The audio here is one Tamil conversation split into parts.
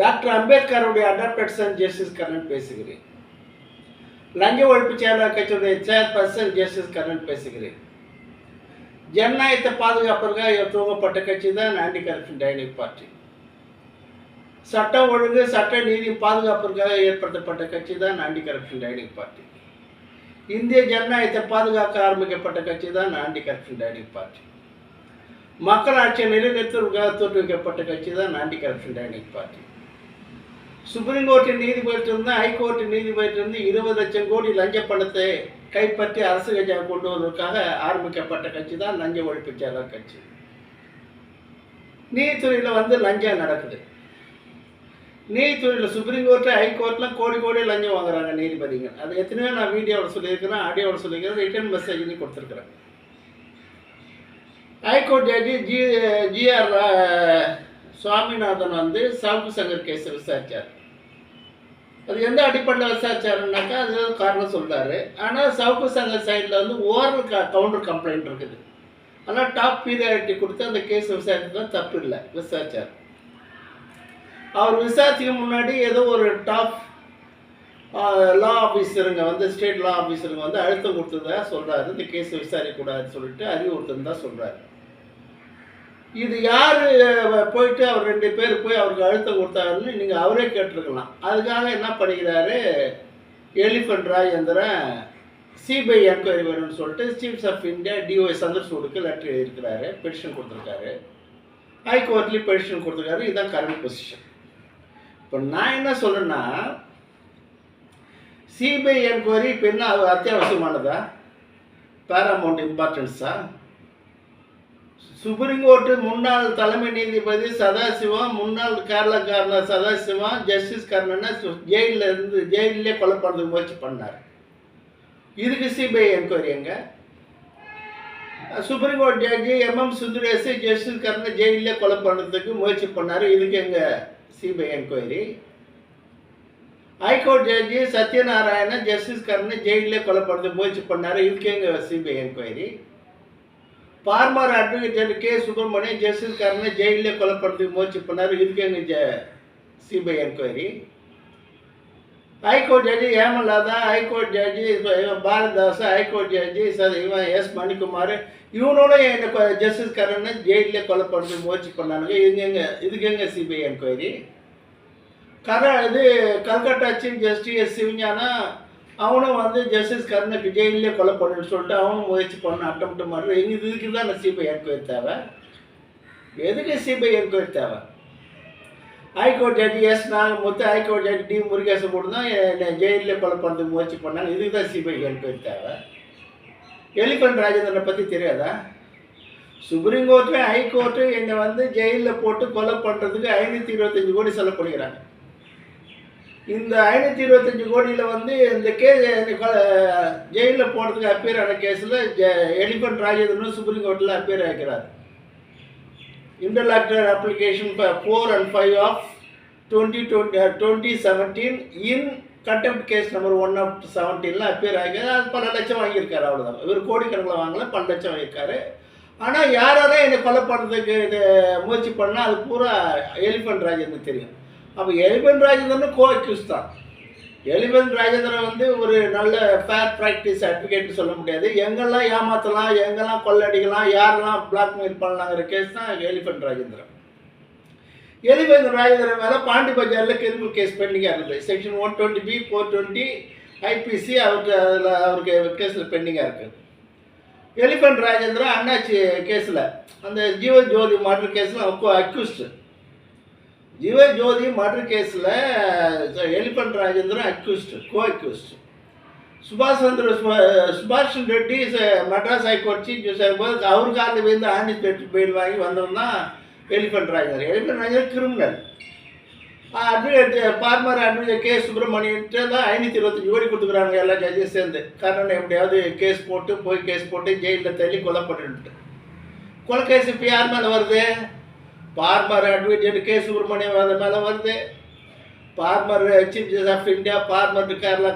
டாக்டர் அம்பேத்கருடைய அடாப்டட் சன் ஜஸ்டிஸ் கர்ணன் பேசுகிறேன். லஞ்ச ஒழிப்பு செயலாளர் கட்சியுடைய சேர்பர்சன் ஜஸ்டிஸ் கர்ணன் பேசுகிறேன். ஜனநாயகத்தை பாதுகாப்பதற்காக துவங்கப்பட்ட கட்சி தான் ஆன்டி கரப்ஷன் டைனமிக் பார்ட்டி. சட்டம் ஒழுங்கு சட்ட நீதி பாதுகாப்பதற்காக ஏற்படுத்தப்பட்ட கட்சி தான் ஆன்டி கரப்ஷன் டைனமிக் பார்ட்டி. இந்திய ஜனநாயகத்தை பாதுகாக்க ஆரம்பிக்கப்பட்ட கட்சி தான் ஆன்டி கரப்ஷன் டைனமிக் பார்ட்டி. மக்களாட்சியை நிலைநிறுத்துவதற்காக தோற்றுவிக்கப்பட்ட கட்சி தான் Anti Corruption Dynamic Party. Supreme கோர்ட்டின் நீதிபதியிலிருந்து ஹைகோர்ட் நீதிபதியிலிருந்து 20 லட்சம் கோடி லஞ்ச பணத்தை கைப்பற்றி அரசு கட்சியாக கொண்டு வருவதற்காக ஆரம்பிக்கப்பட்ட கட்சி தான் லஞ்ச ஒழிப்பு செயலாளர் கட்சி. நீதித்துறையில் லஞ்சம் நடக்குது. நீதித்துறையில் சுப்ரீம் கோர்ட்டு ஹைகோர்ட்டில் கோடி கோடி லஞ்சம் வாங்குறாங்க நீதிபதிகள். அது எத்தனையோ நான் வீடியோவில் சொல்லியிருக்கிறேன், ஆடியோவில் சொல்லியிருக்கிறேன், ரிட்டர்ன் மெசேஜ்லையும் கொடுத்துருக்குறேன். ஹைகோர்ட் ஜட்ஜி ஜிஆர் சுவாமிநாதன் சவுக்கு சங்கர் கேஸை விசாரித்தார். அது எந்த அடிப்படையில் விசாரிச்சாருன்னாக்கா அது காரணம் சொல்கிறாரு. ஆனால் சவுக்கு சங்கர் சைடில் ஓரல் கவுண்டர் கம்ப்ளைண்ட் இருக்குது. ஆனால் டாப் பீரியாரிட்டி கொடுத்து அந்த கேஸ் விசாரிக்கலாம் தப்பு இல்லை, விசாரித்தார். அவர் விசாரிச்சுக்கு முன்னாடி ஏதோ ஒரு டாப் லா ஆஃபீஸருங்க ஸ்டேட் லா ஆஃபீஸருங்க அழுத்தம் கொடுத்ததா சொல்கிறாரு. இந்த கேஸை விசாரிக்கக்கூடாதுன்னு சொல்லிட்டு அறிவுறுத்தம் தான் சொல்கிறாரு. இது யார் போயிட்டு அவர் 2 பேர் போய் அவருக்கு அழுத்தம் கொடுத்தாருன்னு நீங்கள் அவரே கேட்டிருக்கலாம். அதுக்காக என்ன பண்ணிக்கிறாரு, எலிஃபண்ட் ராஜேந்திரன் சிபிஐ என்கொயரி வேணும்னு சொல்லிட்டு சீஃப் ஆஃப் இந்தியா டிஒய் சந்திரசூடுக்கு லெட்டர் எழுதியிருக்கிறாரு, பெட்டிஷன் கொடுத்துருக்காரு. ஹைகோர்ட்லேயும் பெட்டிஷன் கொடுத்துருக்காரு. இதுதான் கரண்ட் பொசிஷன். இப்போ நான் என்ன சொல்கிறேன்னா, சிபிஐ என்கொயரி இப்போ என்ன அத்தியாவசியமானதா, பேராமௌண்ட் இம்பார்ட்டன்ஸா? சுப்ரீம் கோர்ட்டு முன்னாள் தலைமை நீதிபதி சதாசிவம், முன்னாள் கேரளா கவர்னர் சதாசிவம் ஜஸ்டிஸ் கர்ணனை ஜெயிலே கொலை பண்ணுறதுக்கு முயற்சி பண்ணார். இதுக்கு சிபிஐ என்கொயரி எங்க? Supreme court judge MM Sundaresh justice கர்ணனை ஜெயிலே கொலை பண்ணுறதுக்கு முயற்சி பண்ணார். இதுக்கு எங்க CBI enquiry? High court judge Sathyanarayanan justice கர்ணனை ஜெயிலே கொலை பண்ணுறதுக்கு முயற்சி பண்ணார். இதுக்கு எங்க CBI enquiry? Former advocate K Subramaniam justice கர்ணனை ஜெயிலே கொலை பண்ணுறதுக்கு முயற்சி பண்ணார். இதுக்கு எங்க CBI enquiry? High court judge Hemalatha, high court judge Bharadas, high court judge இவன் எஸ் மணிக்குமார், இவனோட ஜஸ்டிஸ் கர்ணனை ஜெயிலே கொலை பண்ணுறதுக்கு முயற்சி பண்ணானுங்க. இதுக்கு எங்க CBI enquiry? Calcutta chief justice Sivagnana அவனும் ஜஸ்டிஸ் கர்ணனுக்கு ஜெயிலே கொலை பண்ணுன்னு சொல்லிட்டு அவனும் முயற்சி பண்ண அட்டம் பண்ணுற. இதுக்கு தான் சிபிஐ என்கொயரி தேவை. எதுக்கு சிபிஐ என்கொயரி தேவை? High court judge S Nagamuthu, high court judge D Murugesan கூட தான் ஜெயிலே கொலை பண்ணுறதுக்கு முயற்சி பண்ணாங்க. இதுக்கு தான் சிபிஐ என்கொயரி தேவை. எலிஃபண்ட் ராஜேந்திரனை பற்றி தெரியாதா? சுப்ரீம் கோர்ட்டு ஹைகோர்ட்டு என்னை ஜெயிலில் போட்டு கொலை பண்ணுறதுக்கு 525 கோடி செலவு. இந்த 525 கோடியில் இந்த ஜெயிலில் போகிறதுக்கு அப்பேர் ஆன கேஸில் எலிஃபண்ட் ராஜேந்திரனும் சுப்ரீம் கோர்ட்டில் அப்பேர் ஆகிறார். Interlocutory application 4 and 5 of 2017 in contempt case number 1 of 17 appear ஆகிறார். அது பல லட்சம் வாங்கியிருக்காரு. அவ்வளோதான். இவர் கோடிக்கணக்கில் வாங்கல, பல லட்சம் வாங்கியிருக்காரு. ஆனால் யாராலும் என்னை கொலை பண்ணுறதுக்கு முயற்சி பண்ணால் அது பூரா எலிஃபண்ட் ராஜேந்திரனுக்கு தெரியும். அப்போ எலிஃபண்ட் ராஜேந்திரன் கோ-அக்யூஸ் தான். எலிஃபண்ட் ராஜேந்திரன் ஒரு நல்ல ஃபேர் ப்ராக்டிஸ் அட்வொகேட்னு சொல்ல முடியாது. எங்கெல்லாம் ஏமாற்றலாம், எங்கெல்லாம் கொள்ளடிக்கலாம், யாரெல்லாம் பிளாக்மெயில் பண்ணலாங்கிற கேஸ் தான் எலிஃபண்ட் ராஜேந்திரன். எலிஃபண்ட் ராஜேந்திரன் மேலே பாண்டி பஜாரில் கிரிமினல் கேஸ் பெண்டிங்காக இருக்குது. செக்ஷன் 120B 420 IPC அவருக்கு கேஸில் பெண்டிங்காக இருக்குது. எலிஃபண்ட் ராஜேந்திரன் அண்ணாச்சி கேஸில் அந்த ஜீவஜோதி மர்டர் கேஸில் அக்யூஸ்டு. ஜீவஜோதி மர்டர் கேஸில் எலிஃபண்ட் ராஜேந்திரன் அக்யூஸ்டு, கோ-அக்யூஸ்டு. சுபாஷ் Reddy Madras high court chief justice அவர் காலில் வந்து ஆன்டிசிபேட்டரி பெயில் வாங்கி வந்தோம்னா elephant Rajendran. Elephant Rajendran criminal. Advocate former advocate K சுப்பிரமணியன்ட்டு தான் 525 கோடி கொடுத்துக்கிறாங்க எல்லா ஜட்ஜும் சேர்ந்து. காரணம் எப்படியாவது கேஸ் போட்டு ஜெயிலில் தள்ளி கொலை பண்ணிட்டு. கொலை கேஸ் இப்போ யார் மேலே வருது? பார்மர் அட்வொகேட் கே சுப்பிரமணியம் மேலே வருது. Former chief justice of India, former Kerala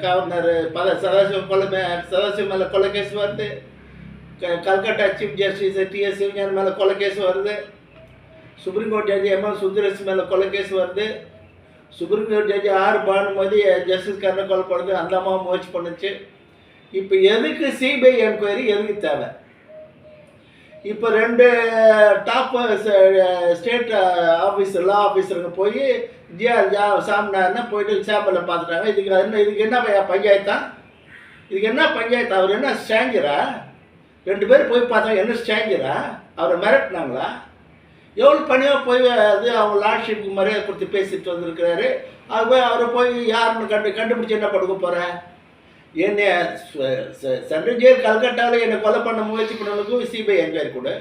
governor Sathasivam மேலே கொலை கேஸ் வருது. Calcutta chief justice TS Sivagnanam மேலே கொலை கேஸ் வருது. Supreme court judge MM Sundresh மேலே கொலை கேஸ் வருது. Supreme court judge R Banumathi justice காரனை கொலை பண்ணுறது அந்த அம்மா முயற்சி பண்ணுச்சு. இப்போ எதுக்கு சிபிஐ என்கொயரி எதுக்கு தேவை? இப்போ 2 டாப் ஸ்டேட் லா ஆஃபீஸருங்க போய் சாமினார்னா போயிட்டு சாம்பிளில் பார்த்துட்டாங்க. இதுக்கு என்ன பஞ்சாயத்தா? இதுக்கு என்ன பஞ்சாயத்து? அவர் என்ன ஸ்ட்ரேஞ்சரா? 2 பேர் போய் பார்த்தாங்க, என்ன ஸ்ட்ரேஞ்சரா? அவரை மிரட்டினாங்களா? எவ்வளோ பணியாக போய் அது அவங்க லார்ட்ஷிப்புக்கு மரியாதை கொடுத்து பேசிட்டு வந்திருக்கிறாரு. அவரை போய் யாருன்னு கண்டுபிடிச்சி என்ன படுக்க போகிறேன்? என்னை சென்ட்ரல் ஜெயில் கல்கட்டாவில் என்னை கொலை பண்ண முயற்சி பண்ணவனுக்கும் சிபிஐ என்கொயரி கொடு.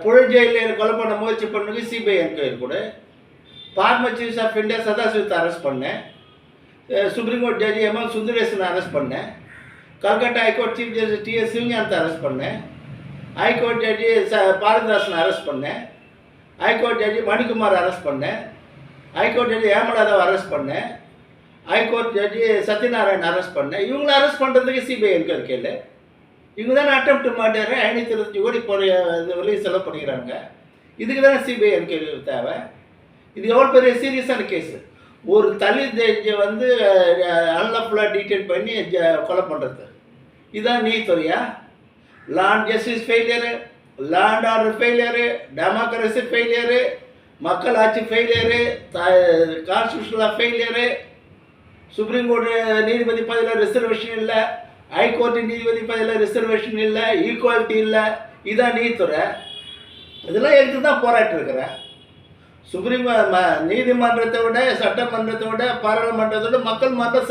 புழல் ஜெயிலில் என்னை கொலை பண்ண முயற்சி பண்ணவனுக்கு சிபிஐ என்கொயரி கொடு. ஃபார்மர் சீஃப் ஆஃப் இந்தியா சதாசிவத்தை அரெஸ்ட் பண்ணேன். சுப்ரீம் கோர்ட் ஜட்ஜி எம்எம் சுந்தரேசனை அரெஸ்ட் பண்ணேன். Calcutta high court chief justice TS சிவஞானத்தை அரெஸ்ட் பண்ணேன். ஹைகோர்ட் ஜட்ஜி பாரதிதாசனை அரெஸ்ட் பண்ணேன். ஹைகோர்ட் ஜட்ஜி மணிக்குமார் அரெஸ்ட் பண்ணேன். ஹைகோர்ட் ஜட்ஜி ஹேமலாதாவை அரெஸ்ட் பண்ணேன். ஹைகோர்ட் ஜட்ஜி சத்யநாராயண் அரெஸ்ட் பண்ணேன். இவங்களை அரெஸ்ட் பண்ணுறதுக்கு சிபிஐ என்கொயரி கேளு. இவங்க தானே அட்டெம்ப்ட் மாட்டாரு 525 கோடி இது வரையும் செலவு பண்ணிக்கிறாங்க. இதுக்கு தானே சிபிஐ என்கொயரி தேவை. இது எவ்வளோ பெரிய சீரியஸான கேஸு. ஒரு தலித் ஜட்ஜை வந்து அன்லஃபுல்லாக டீடைன் பண்ணி கொலை பண்ணுறது, இதுதான் நீதித்துறையா? Law and justice failure, law and order failure, democracy failure, மக்கள் ஆட்சி ஃபெயிலியரு, கான்ஸ்டியூஷனலாக ஃபெயிலியரு, சுப்ரீம் கோர்ட்டு நீதிபதி பதவியில் ரிசர்வேஷன் இல்லை, ஹைகோர்ட்டு நீதிபதி பதவியில் ரிசர்வேஷன் இல்லை, ஈக்குவாலிட்டி இல்லை. இதுதான் நீதித்துறை. இதெல்லாம் எடுத்து தான் போராட்டம் இருக்கிறேன். சுப்ரீம் நீதிமன்றத்தை விட, சட்டமன்றத்தை விட, பாராளுமன்றத்தை விட மக்கள் மன்றம்